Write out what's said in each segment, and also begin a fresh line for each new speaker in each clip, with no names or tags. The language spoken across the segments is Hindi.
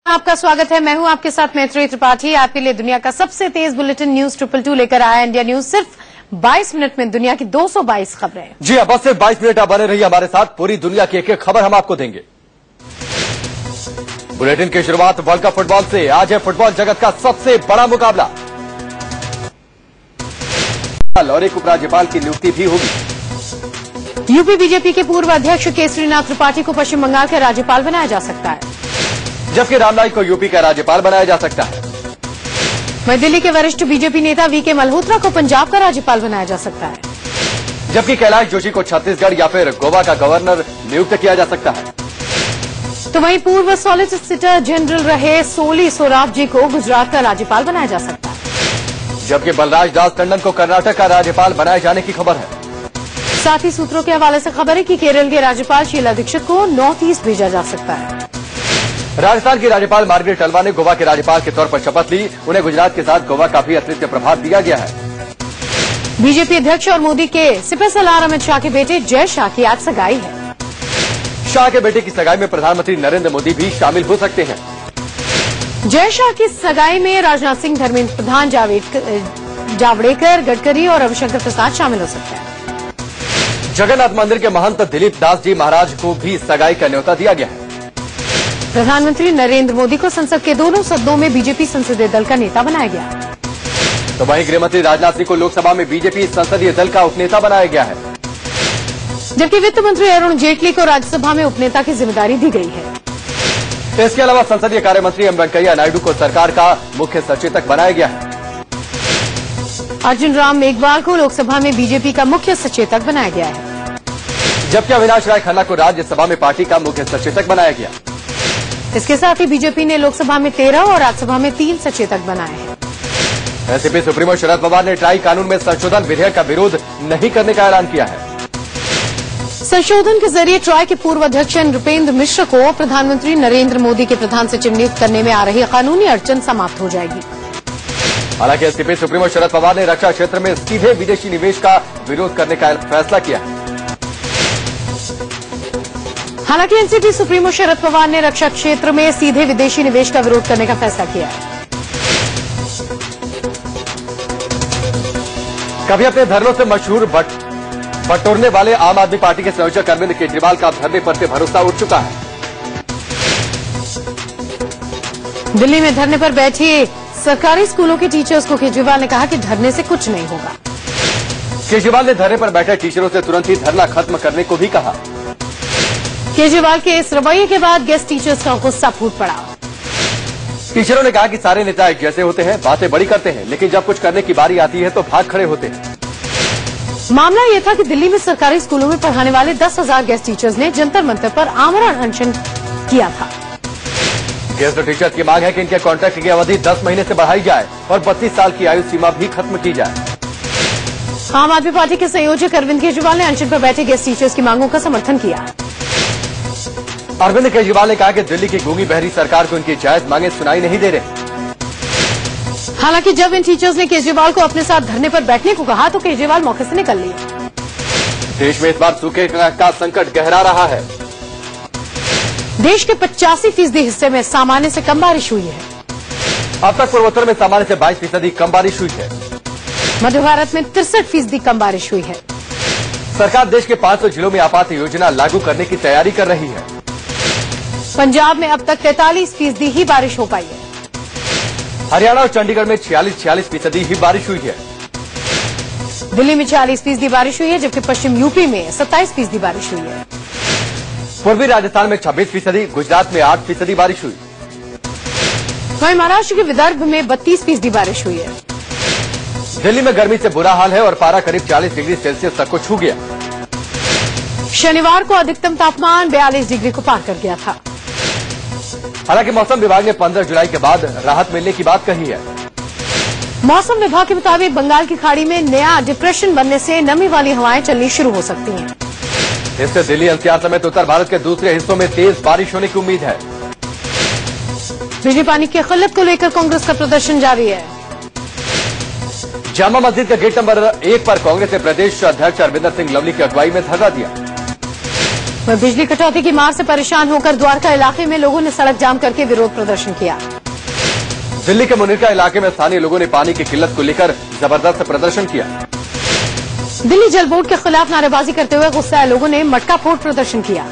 आपका स्वागत है। मैं हूं आपके साथ मैत्री त्रिपाठी। आपके लिए दुनिया का सबसे तेज बुलेटिन न्यूज 222 लेकर आया इंडिया न्यूज। सिर्फ 22 मिनट में दुनिया की 222 खबरें।
जी हाँ, बस सिर्फ 22 मिनट आप बने रहिए हमारे साथ। पूरी दुनिया की एक एक खबर हम आपको देंगे। बुलेटिन की शुरुआत वर्ल्ड कप फुटबॉल से। आज है फुटबॉल जगत का सबसे बड़ा मुकाबला और एक उपराज्यपाल की नियुक्ति भी होगी।
यूपी बीजेपी के पूर्व अध्यक्ष केसरीनाथ त्रिपाठी को पश्चिम बंगाल का राज्यपाल बनाया जा सकता है,
जबकि रामनाईक को यूपी का राज्यपाल बनाया जा सकता है।
वहीं दिल्ली के वरिष्ठ बीजेपी नेता वीके मल्होत्रा को पंजाब का राज्यपाल बनाया जा सकता है,
जबकि कैलाश जोशी को छत्तीसगढ़ या फिर गोवा का गवर्नर नियुक्त किया जा सकता है।
तो वहीं पूर्व सॉलिसिटर जनरल रहे सोली सोराब जी को गुजरात का राज्यपाल बनाया जा सकता है,
जबकि बलराज दास टंडन को कर्नाटक का राज्यपाल बनाए जाने की खबर है।
साथ ही सूत्रों के हवाले से खबर है कि केरल के राज्यपाल शीला दीक्षित को नॉर्थ ईस्ट भेजा जा सकता है।
राजस्थान की राज्यपाल मार्गरेट टलवा ने गोवा के राज्यपाल के तौर पर शपथ ली। उन्हें गुजरात के साथ गोवा का भी अतिरिक्त प्रभार दिया गया है।
बीजेपी अध्यक्ष और मोदी के सिपह सलार अमित शाह के बेटे जय शाह की आज सगाई है।
शाह के बेटे की सगाई में प्रधानमंत्री नरेंद्र मोदी भी शामिल हो सकते हैं।
जय शाह की सगाई में राजनाथ सिंह, धर्मेंद्र प्रधान, जावड़ेकर, गडकरी और रविशंकर प्रसाद शामिल हो सकते हैं।
जगन्नाथ मंदिर के महंत दिलीप दास जी महाराज को भी सगाई का न्योता दिया गया है।
प्रधानमंत्री नरेंद्र मोदी को संसद के दोनों सदनों में बीजेपी संसदीय दल का नेता बनाया गया।
तो वहीं गृहमंत्री राजनाथ सिंह को लोकसभा में बीजेपी संसदीय दल का उपनेता बनाया गया है,
जबकि वित्त मंत्री अरुण जेटली को राज्यसभा में उपनेता की जिम्मेदारी दी गई है।
इसके अलावा संसदीय कार्य मंत्री एम वेंकैया नायडू को सरकार का मुख्य सचेतक बनाया गया है।
अर्जुन राम मेघवाल को लोकसभा में बीजेपी का मुख्य सचेतक बनाया गया है,
जबकि अविनाश राय खन्ना को राज्यसभा में पार्टी का मुख्य सचेतक बनाया गया।
इसके साथ ही बीजेपी ने लोकसभा में 13 और राज्यसभा में 3 सचेतक बनाए हैं।
एनसीपी सुप्रीमो शरद पवार ने ट्राई कानून में संशोधन विधेयक का विरोध नहीं करने का ऐलान किया है।
संशोधन के जरिए ट्राई के पूर्व अध्यक्ष नृपेंद्र मिश्र को प्रधानमंत्री नरेंद्र मोदी के प्रधान सचिव नियुक्त करने में आ रही कानूनी अड़चन समाप्त हो जाएगी।
हालांकि एनसीपी सुप्रीमो शरद पवार ने रक्षा क्षेत्र में सीधे विदेशी निवेश का विरोध करने का फैसला किया है।
हालांकि एनसीपी सुप्रीमो शरद पवार ने रक्षा क्षेत्र में सीधे विदेशी निवेश का विरोध करने का फैसला किया है।
कभी अपने धरनों से मशहूर बटोरने वाले आम आदमी पार्टी के संयोजक अरविंद केजरीवाल का धरने पर से भरोसा उठ चुका है।
दिल्ली में धरने पर बैठे सरकारी स्कूलों के टीचर्स को केजरीवाल ने कहा कि धरने से कुछ नहीं होगा।
केजरीवाल ने धरने पर बैठे टीचरों से तुरंत ही धरना खत्म करने को भी कहा।
केजरीवाल के इस रवैये के बाद गेस्ट टीचर्स का गुस्सा फूट पड़ा।
टीचरों ने कहा कि सारे नेता एक जैसे होते हैं, बातें बड़ी करते हैं, लेकिन जब कुछ करने की बारी आती है तो भाग खड़े होते हैं।
मामला ये था कि दिल्ली में सरकारी स्कूलों में पढ़ाने वाले 10,000 गेस्ट टीचर्स ने जंतर मंतर पर आमरण अनशन किया था।
गेस्ट टीचर्स की मांग है कि इनके कॉन्ट्रैक्ट की अवधि 10 महीने से बढ़ाई जाए और 32 साल की आयु सीमा भी खत्म की जाए।
आम आदमी पार्टी के संयोजक अरविंद केजरीवाल ने अनशन पर बैठे गेस्ट टीचर्स की मांगों का समर्थन किया।
अरविंद केजरीवाल ने कहा कि दिल्ली की गूंगी बहरी सरकार को इनकी जायज मांगे सुनाई नहीं दे रहे।
हालांकि जब इन टीचर्स ने केजरीवाल को अपने साथ धरने पर बैठने को कहा तो केजरीवाल मौके से निकल लिए।
देश में इस बार सूखे का संकट गहरा रहा है।
देश के 85% हिस्से में सामान्य से कम बारिश हुई है।
अब तक पूर्वोत्तर में सामान्य से 22% कम बारिश हुई है।
मध्य भारत में 63% कम बारिश हुई है।
सरकार देश के 500 जिलों में आपात योजना लागू करने की तैयारी कर रही है।
पंजाब में अब तक 43% ही बारिश हो पाई है।
हरियाणा और चंडीगढ़ में 46% ही बारिश हुई है।
दिल्ली में 40% बारिश हुई है, जबकि पश्चिम यूपी में 27% बारिश हुई है।
पूर्वी राजस्थान में 26%, गुजरात में 8% बारिश हुई।
वहीं महाराष्ट्र के विदर्भ में 32% बारिश हुई है।
दिल्ली में गर्मी से बुरा हाल है और पारा करीब 40 डिग्री सेल्सियस तक को छू गया।
शनिवार को अधिकतम तापमान 42 डिग्री को पार कर गया था।
हालांकि मौसम विभाग ने 15 जुलाई के बाद राहत मिलने की बात कही है।
मौसम विभाग के मुताबिक बंगाल की खाड़ी में नया डिप्रेशन बनने से नमी वाली हवाएं चलनी शुरू हो सकती हैं।
इससे दिल्ली एनसीआर समेत उत्तर भारत के दूसरे हिस्सों में तेज बारिश होने की उम्मीद है।
बिजली पानी की किल्लत को लेकर कांग्रेस का प्रदर्शन जारी है।
जामा मस्जिद का गेट नंबर 1 पर कांग्रेस ने प्रदेश अध्यक्ष अरविंदर सिंह लवली की अगुवाई में धरना दिया।
वह बिजली कटौती की मार से परेशान होकर द्वारका इलाके में लोगों ने सड़क जाम करके विरोध प्रदर्शन किया।
दिल्ली के मुनिरका इलाके में स्थानीय लोगों ने पानी की किल्लत को लेकर जबरदस्त प्रदर्शन किया।
दिल्ली जल बोर्ड के खिलाफ नारेबाजी करते हुए गुस्साए लोगों ने मटका फोड़ प्रदर्शन किया।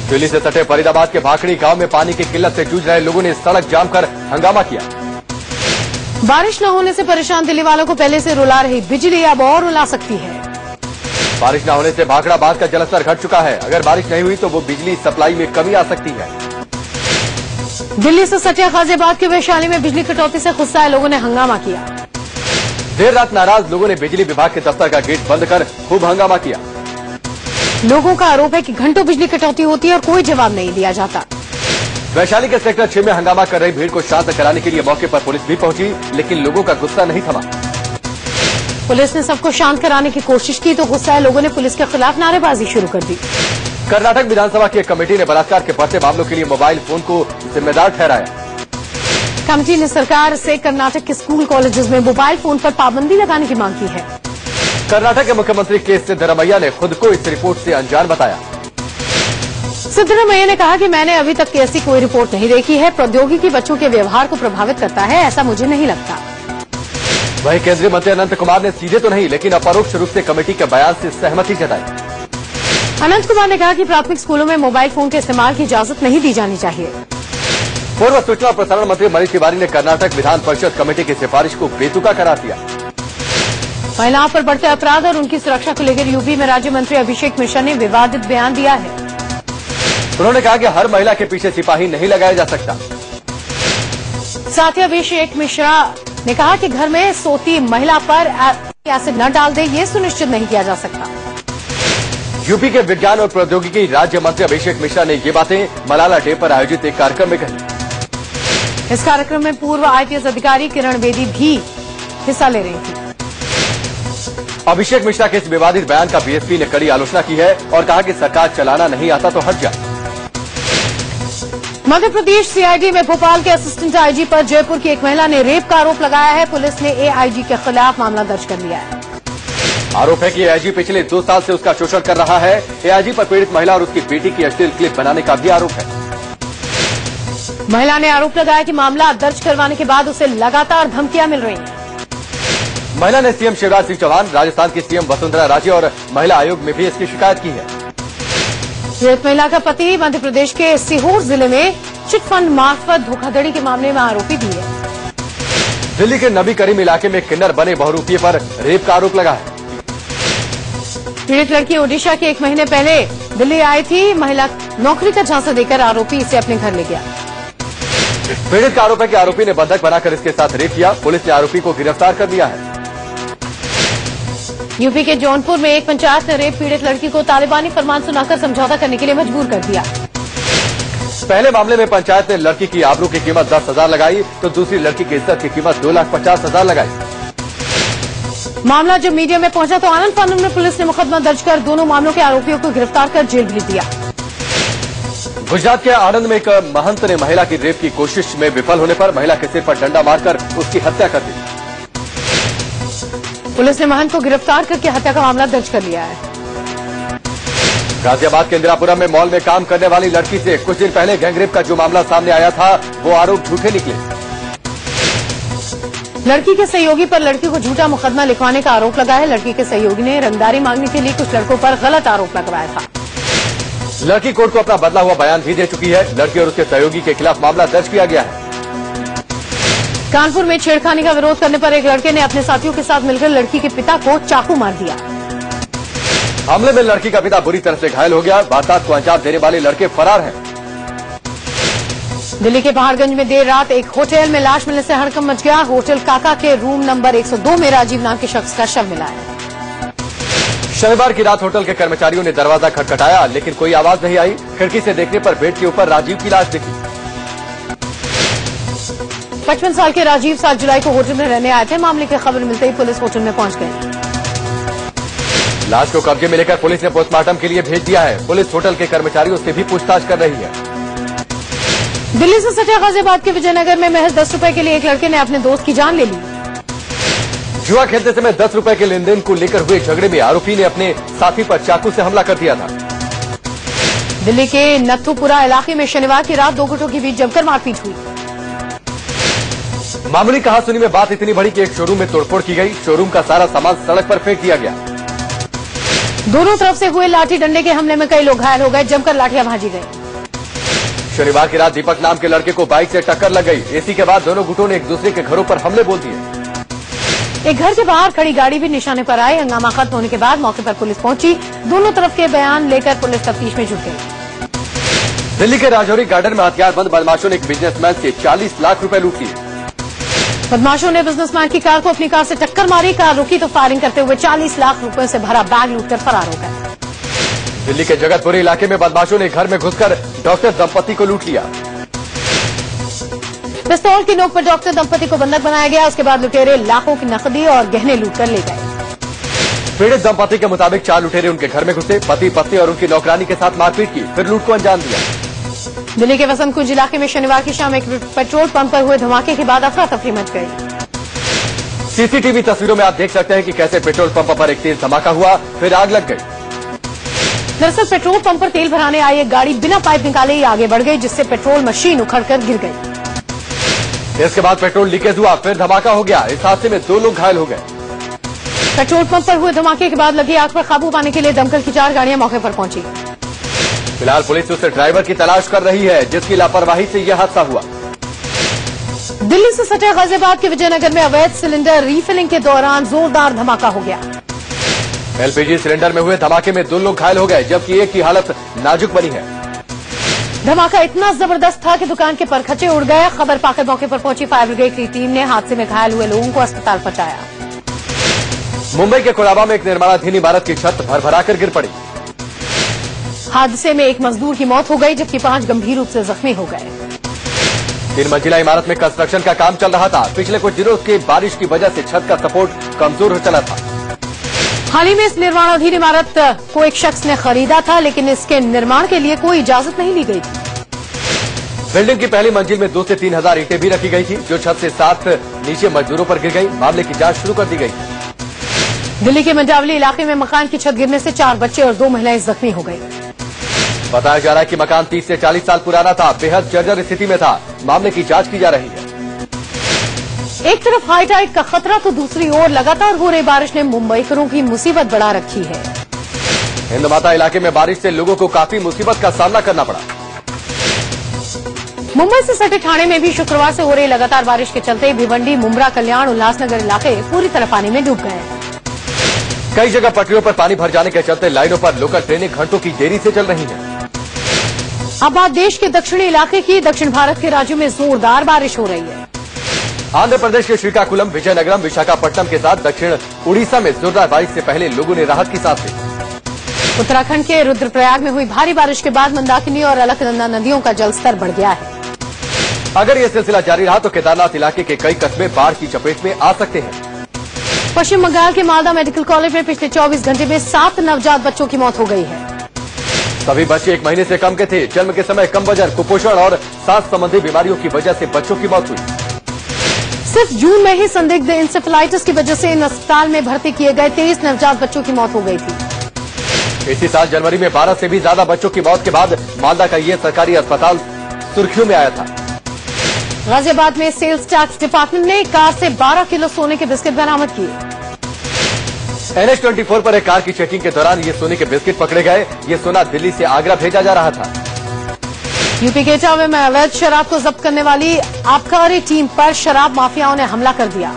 दिल्ली से सटे फरीदाबाद के भाखड़ी गांव में पानी की किल्लत से जूझ रहे लोगों ने सड़क जाम कर हंगामा किया।
बारिश न होने से परेशान दिल्ली वालों को पहले से रुला रही बिजली अब और रुला सकती है।
बारिश न होने से भाखड़ा बांध का जलस्तर घट चुका है। अगर बारिश नहीं हुई तो वो बिजली सप्लाई में कमी आ सकती है।
दिल्ली से सटे गाजियाबाद के वैशाली में बिजली कटौती से गुस्साए लोगों ने हंगामा किया।
देर रात नाराज लोगों ने बिजली विभाग के दफ्तर का गेट बंद कर खूब हंगामा किया।
लोगों का आरोप है कि घंटों बिजली कटौती होती है और कोई जवाब नहीं दिया जाता।
वैशाली के सेक्टर 6 में हंगामा कर रही भीड़ को शांत कराने के लिए मौके पर पुलिस भी पहुंची, लेकिन लोगों का गुस्सा नहीं थमा।
पुलिस ने सबको शांत कराने की कोशिश की तो गुस्साए लोगों ने पुलिस के खिलाफ नारेबाजी शुरू कर दी।
कर्नाटक विधानसभा की एक कमेटी ने बलात्कार के बढ़ते मामलों के लिए मोबाइल फोन को जिम्मेदार ठहराया।
कमेटी ने सरकार से कर्नाटक के स्कूल कॉलेजेस में मोबाइल फोन पर पाबंदी लगाने की मांग की है।
कर्नाटक के मुख्यमंत्री के सिद्धरामैया ने खुद को इस रिपोर्ट से अनजान बताया।
सिद्धरामैया ने कहा कि मैंने अभी तक ऐसी कोई रिपोर्ट नहीं देखी है। प्रौद्योगिकी बच्चों के व्यवहार को प्रभावित करता है, ऐसा मुझे नहीं लगता।
वहीं केंद्रीय मंत्री अनंत कुमार ने सीधे तो नहीं लेकिन अपरोक्ष रूप से कमेटी के बयान से सहमति जताई।
अनंत कुमार ने कहा कि प्राथमिक स्कूलों में मोबाइल फोन के इस्तेमाल की इजाजत नहीं दी जानी चाहिए।
पूर्व सूचना और प्रसारण मंत्री मनीष तिवारी ने कर्नाटक विधान परिषद कमेटी की सिफारिश को बेतुका करार दिया।
महिलाओं पर बढ़ते अपराध और उनकी सुरक्षा को लेकर यूपी में राज्य मंत्री अभिषेक मिश्रा ने विवादित बयान दिया है।
उन्होंने कहा कि हर महिला के पीछे सिपाही नहीं लगाया जा सकता।
साथ ही अभिषेक मिश्रा ने कहा कि घर में सोती महिला पर एसिड न डाल दे, ये सुनिश्चित नहीं किया जा सकता।
यूपी के विज्ञान और प्रौद्योगिकी राज्य मंत्री अभिषेक मिश्रा ने ये बातें मलाला डे पर आयोजित एक कार्यक्रम में कही।
इस कार्यक्रम में पूर्व आईपीएस अधिकारी किरण बेदी भी हिस्सा ले रही थी।
अभिषेक मिश्रा के इस विवादित बयान का बीएसपी ने कड़ी आलोचना की है और कहा कि सरकार चलाना नहीं आता तो हट जाए।
मध्य प्रदेश सीआईडी में भोपाल के असिस्टेंट आईजी पर जयपुर की एक महिला ने रेप का आरोप लगाया है। पुलिस ने एआईजी के खिलाफ मामला दर्ज कर लिया है।
आरोप है कि एआईजी पिछले 2 साल से उसका शोषण कर रहा है। एआईजी पर पीड़ित महिला और उसकी बेटी की अश्लील क्लिप बनाने का भी आरोप है।
महिला ने आरोप लगाया कि मामला दर्ज करवाने के बाद उसे लगातार धमकियां मिल रही हैं।
महिला ने सीएम शिवराज सिंह चौहान, राजस्थान की सीएम वसुंधरा राजे और महिला आयोग में भी इसकी शिकायत की है।
पीड़ित महिला का पति मध्य प्रदेश के सीहोर जिले में चिटफंड मार्फत धोखाधड़ी के मामले में आरोपी भी है।
दिल्ली के नबी करीम इलाके में किन्नर बने बहुरूपिये पर रेप का आरोप लगा है।
पीड़ित लड़की ओडिशा के 1 महीने पहले दिल्ली आई थी। महिला नौकरी का झांसा देकर आरोपी इसे अपने घर ले गया।
पीड़ित का आरोप है कि आरोपी ने बंधक बनाकर इसके साथ रेप किया। पुलिस ने आरोपी को गिरफ्तार कर लिया है।
यूपी के जौनपुर में एक पंचायत ने रेप पीड़ित लड़की को तालिबानी फरमान सुनाकर समझौता करने के लिए मजबूर कर दिया।
पहले मामले में पंचायत ने लड़की की आबरू की कीमत 10,000 लगाई तो दूसरी लड़की की इज्जत की कीमत 2,50,000 लगाई।
मामला जब मीडिया में पहुंचा तो आनंद फानन में पुलिस ने मुकदमा दर्ज कर दोनों मामलों के आरोपियों को गिरफ्तार कर जेल भेज दिया।
गुजरात के आनंद में एक महंत ने महिला की रेप की कोशिश में विफल होने पर महिला के सिर पर डंडा मारकर उसकी हत्या कर दी।
पुलिस ने महंत को गिरफ्तार करके हत्या का मामला दर्ज कर लिया है।
गाजियाबाद के इंदिरापुरम में मॉल में काम करने वाली लड़की से कुछ दिन पहले गैंगरेप का जो मामला सामने आया था वो आरोप झूठे निकले।
लड़की के सहयोगी पर लड़की को झूठा मुकदमा लिखवाने का आरोप लगा है। लड़की के सहयोगी ने रंगदारी मांगने के लिए कुछ लड़कों पर गलत आरोप लगवाया था।
लड़की कोर्ट को अपना बदला हुआ बयान भी दे चुकी है। लड़की और उसके सहयोगी के खिलाफ मामला दर्ज किया गया है।
कानपुर में छेड़खानी का विरोध करने पर एक लड़के ने अपने साथियों के साथ मिलकर लड़की के पिता को चाकू मार दिया।
हमले में लड़की का पिता बुरी तरह से घायल हो गया। वारदात को अंजाम देने वाले लड़के फरार हैं।
दिल्ली के पहाड़गंज में देर रात एक होटल में लाश मिलने से हड़कंप मच गया। होटल काका के रूम नंबर 102 में राजीव नाम के शख्स का शव मिला है।
शनिवार की रात होटल के कर्मचारियों ने दरवाजा खटखटाया लेकिन कोई आवाज नहीं आई। खिड़की से देखने पर बेड के ऊपर राजीव की लाश दिखी।
55 साल के राजीव 7 जुलाई को होटल में रहने आए थे। मामले की खबर मिलते ही पुलिस होटल में पहुंच गई।
लाश को कब्जे में लेकर पुलिस ने पोस्टमार्टम के लिए भेज दिया है। पुलिस होटल के कर्मचारियों से भी पूछताछ कर रही है।
दिल्ली से सटे गाजियाबाद के विजयनगर में महज 10 रुपए के लिए एक लड़के ने अपने दोस्त की जान ले ली।
जुआ खेलते समय 10 रुपए के लेनदेन को लेकर हुए झगड़े में आरोपी ने अपने साथी पर चाकू से हमला कर दिया था।
दिल्ली के नथुपुरा इलाके में शनिवार की रात दो गुटों के बीच जमकर मारपीट हुई।
मामूली कहासुनी में बात इतनी बड़ी कि एक शोरूम में तोड़फोड़ की गई। शोरूम का सारा सामान सड़क पर फेंक दिया गया।
दोनों तरफ से हुए लाठी डंडे के हमले में कई लोग घायल हो गए। जमकर लाठियां भाजी गई।
शनिवार की रात दीपक नाम के लड़के को बाइक से टक्कर लग गई। इसी के बाद दोनों गुटों ने एक दूसरे के घरों पर हमले बोल दिए।
एक घर के बाहर खड़ी गाड़ी भी निशाने पर आई। हंगामा खत्म होने के बाद मौके पर पुलिस पहुंची। दोनों तरफ के बयान लेकर पुलिस तफ्तीश में जुट गई।
दिल्ली के राजौरी गार्डन में हथियारबंद बदमाशों ने एक बिजनेसमैन से 40 लाख रुपए लूट लिए।
बदमाशों ने बिजनेसमैन की कार को अपनी कार से टक्कर मारी। कार रुकी तो फायरिंग करते हुए 40 लाख रुपए से भरा बैग लूटकर फरार हो गए।
दिल्ली के जगतपुरी इलाके में बदमाशों ने घर में घुसकर डॉक्टर दंपति को लूट लिया।
पिस्तौल की नोक पर डॉक्टर दंपति को बंधक बनाया गया। उसके बाद लुटेरे लाखों की नकदी और गहने लूटकर ले गए।
पीड़ित दंपति के मुताबिक 4 लुटेरे उनके घर में घुसे, पति पत्नी और उनकी नौकरानी के साथ मारपीट की, फिर लूट को अंजाम दिया।
दिल्ली के वसंत कुंज इलाके में शनिवार की शाम एक पेट्रोल पंप पर हुए धमाके के बाद अफरा तफरी मच गई।
सीसीटीवी तस्वीरों में आप देख सकते हैं कि कैसे पेट्रोल पंप पर एक तेज धमाका हुआ, फिर आग लग गई।
दरअसल पेट्रोल पंप पर तेल भराने आई एक गाड़ी बिना पाइप निकाले ही आगे बढ़ गई, जिससे पेट्रोल मशीन उखड़कर गिर गई।
इसके बाद पेट्रोल लीकेज हुआ, फिर धमाका हो गया। इस हादसे में 2 लोग घायल हो गए।
पेट्रोल पंप पर हुए धमाके के बाद लगी आग पर काबू पाने के लिए दमकल की 4 गाड़ियां मौके पर पहुंची।
फिलहाल पुलिस उस ड्राइवर की तलाश कर रही है जिसकी लापरवाही से यह हादसा हुआ।
दिल्ली से सटे गाजियाबाद के विजयनगर में अवैध सिलेंडर रीफिलिंग के दौरान जोरदार धमाका हो गया।
एलपीजी सिलेंडर में हुए धमाके में 2 लोग घायल हो गए, जबकि एक की हालत नाजुक बनी है।
धमाका इतना जबरदस्त था कि दुकान के परखचे उड़ गए। खबर पाकर मौके पर पहुंची फायर ब्रिगेड की टीम ने हादसे में घायल हुए लोगों को अस्पताल पहुंचाया।
मुंबई के कोडाबा में एक निर्माणाधीन इमारत की छत भरभराकर गिर पड़ी।
हादसे में एक मजदूर की मौत हो गई, जबकि 5 गंभीर रूप से जख्मी हो गए।
3 मंजिला इमारत में कंस्ट्रक्शन का काम चल रहा था। पिछले कुछ दिनों की बारिश की वजह से छत का सपोर्ट कमजोर हो चला था।
हाल ही में इस निर्माणाधीन इमारत को एक शख्स ने खरीदा था, लेकिन इसके निर्माण के लिए कोई इजाजत नहीं ली गई थी।
बिल्डिंग की पहली मंजिल में 2 से 3 हजार ईंटें भी रखी गई थी, जो छत से 7 नीचे मजदूरों पर गिर गई। मामले की जांच शुरू कर दी गई।
दिल्ली के मंडावली इलाके में मकान की छत गिरने से 4 बच्चे और 2 महिलाएं जख्मी हो गई।
बताया जा रहा है कि मकान 30 से 40 साल पुराना था, बेहद जर्जर स्थिति में था। मामले की जांच की जा रही है।
एक तरफ हाई टाइड का खतरा तो दूसरी ओर लगातार हो रही बारिश ने मुंबईकरों की मुसीबत बढ़ा रखी है।
हिंदमाता इलाके में बारिश से लोगों को काफी मुसीबत का सामना करना पड़ा।
मुंबई से सटे ठाणे में भी शुक्रवार से हो रही लगातार बारिश के चलते भिवंडी, मुंब्रा, कल्याण, उल्लासनगर इलाके पूरी तरह पानी में डूब गए।
कई जगह पटरियों पर पानी भर जाने के चलते लाइनों पर लोकल ट्रेनें घंटों की देरी से चल रही हैं।
अब बात देश के दक्षिणी इलाके की। दक्षिण भारत के राज्यों में जोरदार बारिश हो रही है।
आंध्र प्रदेश के श्रीकाकुलम, विजयनगरम, विशाखापट्टनम के साथ दक्षिण उड़ीसा में जोरदार बारिश से पहले लोगों ने राहत की सांस ली।
उत्तराखंड के रुद्रप्रयाग में हुई भारी बारिश के बाद मंदाकिनी और अलकनंदा नदियों का जलस्तर बढ़ गया है।
अगर ये सिलसिला जारी रहा तो केदारनाथ इलाके के कई कस्बे बाढ़ की चपेट में आ सकते हैं।
पश्चिम बंगाल के मालदा मेडिकल कॉलेज में पिछले 24 घंटे में 7 नवजात बच्चों की मौत हो गई है।
सभी बच्चे 1 महीने से कम के थे। जन्म के समय कम वजन, कुपोषण और सांस संबंधी बीमारियों की वजह से बच्चों की मौत हुई।
सिर्फ जून में ही संदिग्ध इंसेफेलाइटिस की वजह से इन अस्पताल में भर्ती किए गए 23 नवजात बच्चों की मौत हो गई थी।
इसी साल जनवरी में 12 से भी ज्यादा बच्चों की मौत के बाद मालदा का ये सरकारी अस्पताल सुर्खियों में आया था।
गाजियाबाद में सेल्स टैक्स डिपार्टमेंट ने कार से 12 किलो सोने के बिस्किट बरामद किए।
NH-24 पर एक कार की चेकिंग के दौरान ये सोने के बिस्किट पकड़े गए। ये सोना दिल्ली से आगरा भेजा जा रहा था।
यूपी के इटावा में अवैध शराब को जब्त करने वाली आबकारी टीम पर शराब माफियाओं ने हमला कर दिया।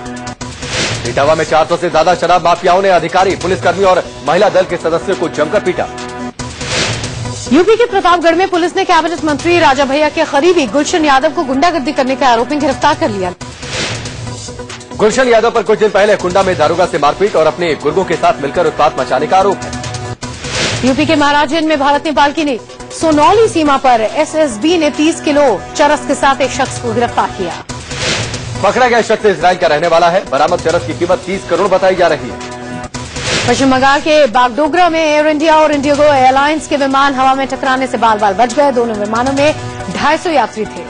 इटावा में 400 से ज्यादा शराब माफियाओं ने अधिकारी, पुलिसकर्मी और महिला दल के सदस्यों को जमकर पीटा।
यूपी के प्रतापगढ़ में पुलिस ने कैबिनेट मंत्री राजा भैया के करीबी गुलशन यादव को गुंडागर्दी करने के आरोप में गिरफ्तार कर लिया।
गुलशन यादव पर कुछ दिन पहले कुंडा में दारोगा से मारपीट और अपने गुर्गों के साथ मिलकर उत्पात मचाने का आरोप है।
यूपी के महाराजगंज में भारत नेपाल की सोनौली सीमा पर एसएसबी ने 30 किलो चरस के साथ एक शख्स को गिरफ्तार किया।
पकड़ा गया शख्स इजराइल का रहने वाला है। बरामद चरस की कीमत 30 करोड़ बताई जा रही है।
पश्चिम बंगाल के बागडोगरा में एयर इंडिया और इंडिगो एयरलाइंस के विमान हवा में टकराने से बाल बाल बच गए। दोनों विमानों में 250 यात्री थे।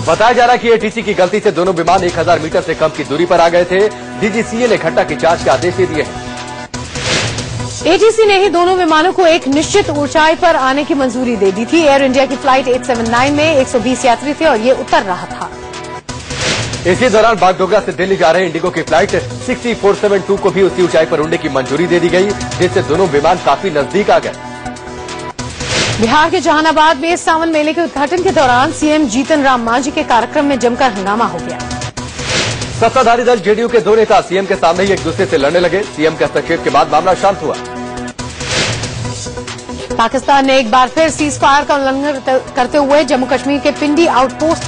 बताया जा रहा है कि एटीसी की गलती से दोनों विमान 1000 मीटर से कम की दूरी पर आ गए थे। डीजीसीए ने घटना की जांच के आदेश दे दिए हैं।
एटीसी ने ही दोनों विमानों को एक निश्चित ऊंचाई पर आने की मंजूरी दे दी थी। एयर इंडिया की फ्लाइट 879 में 120 यात्री थे और ये उतर रहा था।
इसी दौरान बागडोगरा से दिल्ली जा रहे इंडिगो की फ्लाइट 6472 को भी उसी ऊंचाई पर उड़ने की मंजूरी दे दी गई, जिससे दोनों विमान काफी नजदीक आ गए।
बिहार के जहानाबाद में सावन मेले के उद्घाटन के दौरान सीएम जीतन राम मांझी के कार्यक्रम में जमकर हंगामा हो गया।
सत्ताधारी दल जेडीयू के दो नेता सीएम के सामने ही एक दूसरे से लड़ने लगे। सीएम के हस्तक्षेप के बाद मामला शांत हुआ।
पाकिस्तान ने एक बार फिर सीज फायर का उल्लंघन करते हुए जम्मू कश्मीर के पिंडी आउटपोस्ट